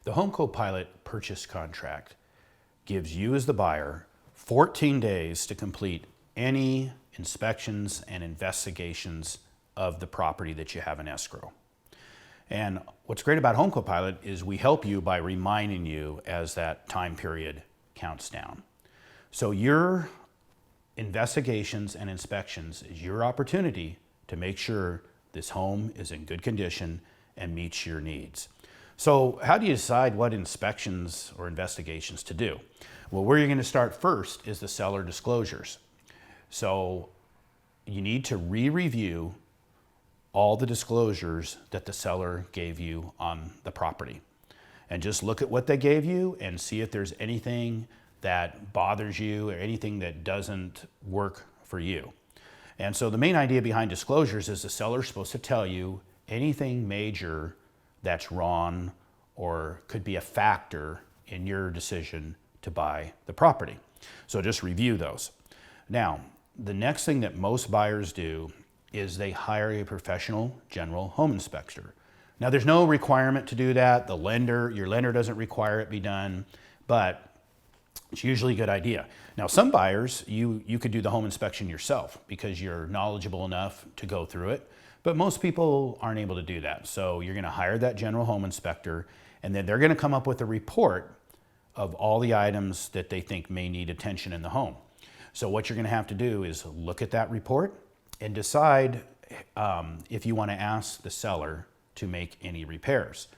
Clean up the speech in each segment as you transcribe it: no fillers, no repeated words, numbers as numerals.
The HomeCopilot purchase contract gives you as the buyer 14 days to complete any inspections and investigations of the property that you have in escrow. And what's great about HomeCopilot is we help you by reminding you as that time period counts down. So your investigations and inspections is your opportunity to make sure this home is in good condition and meets your needs. So how do you decide what inspections or investigations to do? Well, where you're going to start first is the seller disclosures. So you need to re-review all the disclosures that the seller gave you on the property. And just look at what they gave you and see if there's anything that bothers you or anything that doesn't work for you. And so the main idea behind disclosures is the seller's supposed to tell you anything major that's wrong or could be a factor in your decision to buy the property. So just review those. Now, the next thing that most buyers do is they hire a professional general home inspector. Now, there's no requirement to do that. Your lender doesn't require it be done, but it's usually a good idea. Now, some buyers, you could do the home inspection yourself because you're knowledgeable enough to go through it. But most people aren't able to do that. So you're going to hire that general home inspector, and then they're going to come up with a report of all the items that they think may need attention in the home. So what you're going to have to do is look at that report and decide if you want to ask the seller to make any repairs.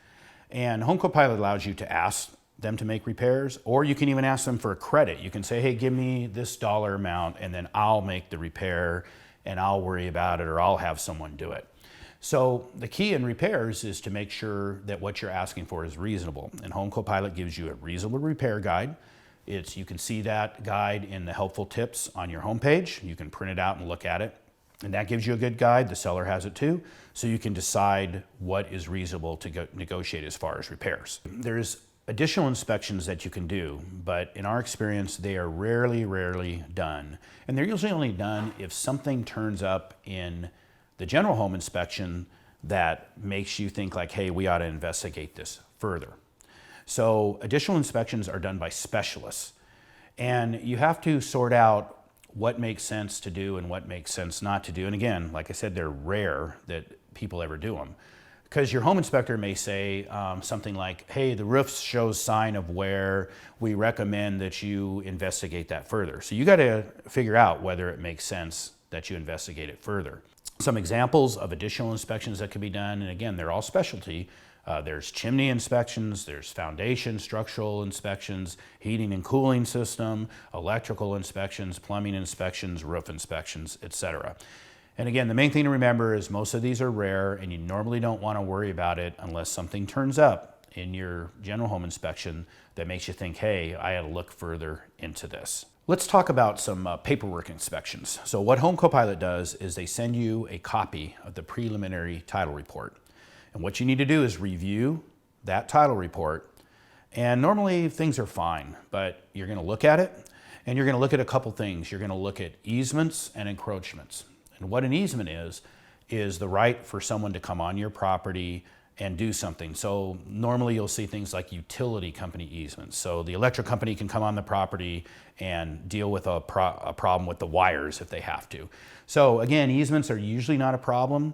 And HomeCopilot allows you to ask them to make repairs, or you can even ask them for a credit. You can say, hey, give me this dollar amount, and then I'll make the repair, and I'll worry about it, or I'll have someone do it. So the key in repairs is to make sure that what you're asking for is reasonable. And HomeCopilot gives you a reasonable repair guide. You can see that guide in the helpful tips on your homepage. You can print it out and look at it. And that gives you a good guide. The seller has it too. So you can decide what is reasonable to negotiate as far as repairs. There's additional inspections that you can do, but in our experience, they are rarely done. And they're usually only done if something turns up in the general home inspection that makes you think like, hey, we ought to investigate this further. So additional inspections are done by specialists. And you have to sort out what makes sense to do and what makes sense not to do. And again, like I said, they're rare that people ever do them. Because your home inspector may say something like, hey, the roof shows sign of wear. We recommend that you investigate that further. So you got to figure out whether it makes sense that you investigate it further. Some examples of additional inspections that can be done, and again, they're all specialty. There's chimney inspections, there's foundation structural inspections, heating and cooling system, electrical inspections, plumbing inspections, roof inspections, etc. And again, the main thing to remember is most of these are rare, and you normally don't want to worry about it unless something turns up in your general home inspection that makes you think, hey, I had to look further into this. Let's talk about some paperwork inspections. So what HomeCopilot does is they send you a copy of the preliminary title report. And what you need to do is review that title report. And normally things are fine, but you're going to look at it, and you're going to look at a couple things. You're going to look at easements and encroachments. And what an easement is the right for someone to come on your property and do something. So normally you'll see things like utility company easements. So the electric company can come on the property and deal with a problem with the wires if they have to. So again, easements are usually not a problem,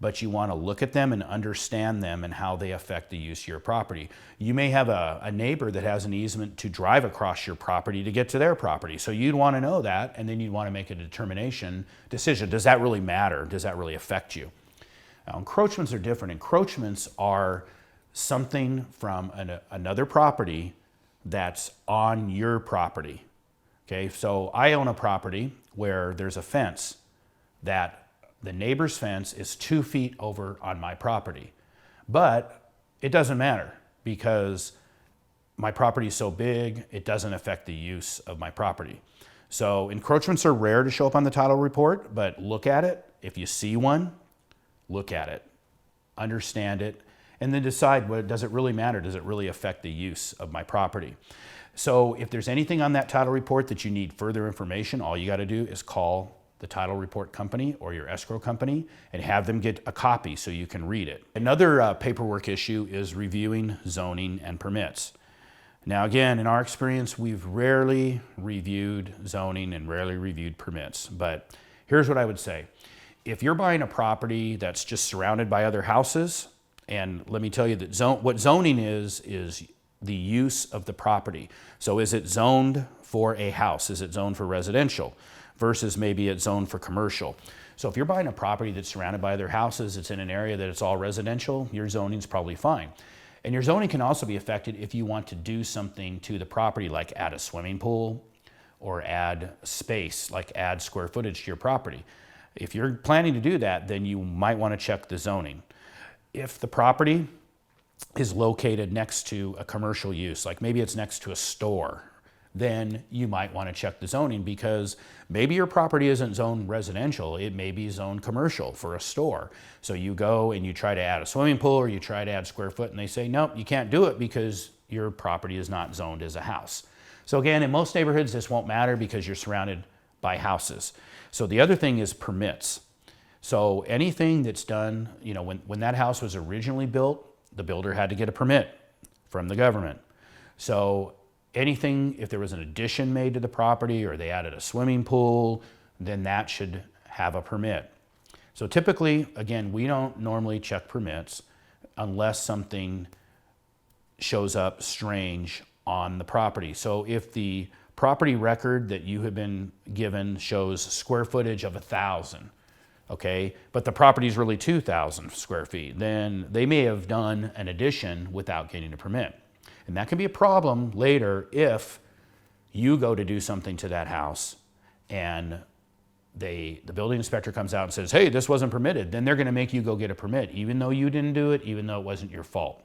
but you want to look at them and understand them and how they affect the use of your property. You may have a neighbor that has an easement to drive across your property to get to their property. So you'd want to know that, and then you'd want to make a decision. Does that really matter? Does that really affect you? Now, encroachments are different. Encroachments are something from another property that's on your property. Okay, so I own a property where there's a fence that the neighbor's fence is 2 feet over on my property. But it doesn't matter because my property is so big, it doesn't affect the use of my property. So encroachments are rare to show up on the title report, but look at it. If you see one, look at it, understand it, and then decide, does it really matter? Does it really affect the use of my property? So if there's anything on that title report that you need further information, all you got to do is call the title report company or your escrow company and have them get a copy so you can read it. Another paperwork issue is reviewing zoning and permits. Now again, in our experience, we've rarely reviewed zoning and rarely reviewed permits, but here's what I would say. If you're buying a property that's just surrounded by other houses, and let me tell you that what zoning is the use of the property. So is it zoned for a house? Is it zoned for residential versus maybe it's zoned for commercial? So if you're buying a property that's surrounded by other houses, it's in an area that it's all residential, your zoning's probably fine. And your zoning can also be affected if you want to do something to the property, like add a swimming pool or add space, like add square footage to your property. If you're planning to do that, then you might want to check the zoning. If the property is located next to a commercial use, like maybe it's next to a store, then you might want to check the zoning, because maybe your property isn't zoned residential, it may be zoned commercial for a store. So you go and you try to add a swimming pool or you try to add square foot and they say, nope, you can't do it because your property is not zoned as a house. So again, in most neighborhoods, this won't matter because you're surrounded by houses. So the other thing is permits. So anything that's done, you know, when that house was originally built, the builder had to get a permit from the government. So anything, if there was an addition made to the property or they added a swimming pool, then that should have a permit. So typically, again, we don't normally check permits unless something shows up strange on the property. So if the property record that you have been given shows square footage of 1,000, okay, but the property is really 2,000 square feet, then they may have done an addition without getting a permit. And that can be a problem later if you go to do something to that house and the building inspector comes out and says, hey, this wasn't permitted. Then they're going to make you go get a permit, even though you didn't do it, even though it wasn't your fault.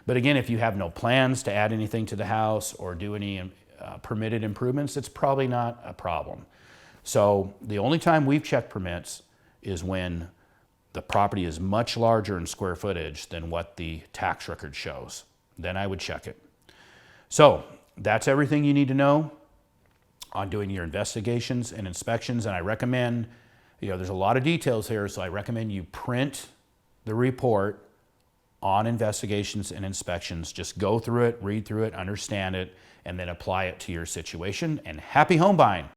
But again, if you have no plans to add anything to the house or do any permitted improvements, it's probably not a problem. So the only time we've checked permits is when the property is much larger in square footage than what the tax record shows. Then I would check it. So that's everything you need to know on doing your investigations and inspections. And I recommend, you know, there's a lot of details here, so I recommend you print the report on investigations and inspections. Just go through it, read through it, understand it, and then apply it to your situation. And happy home buying.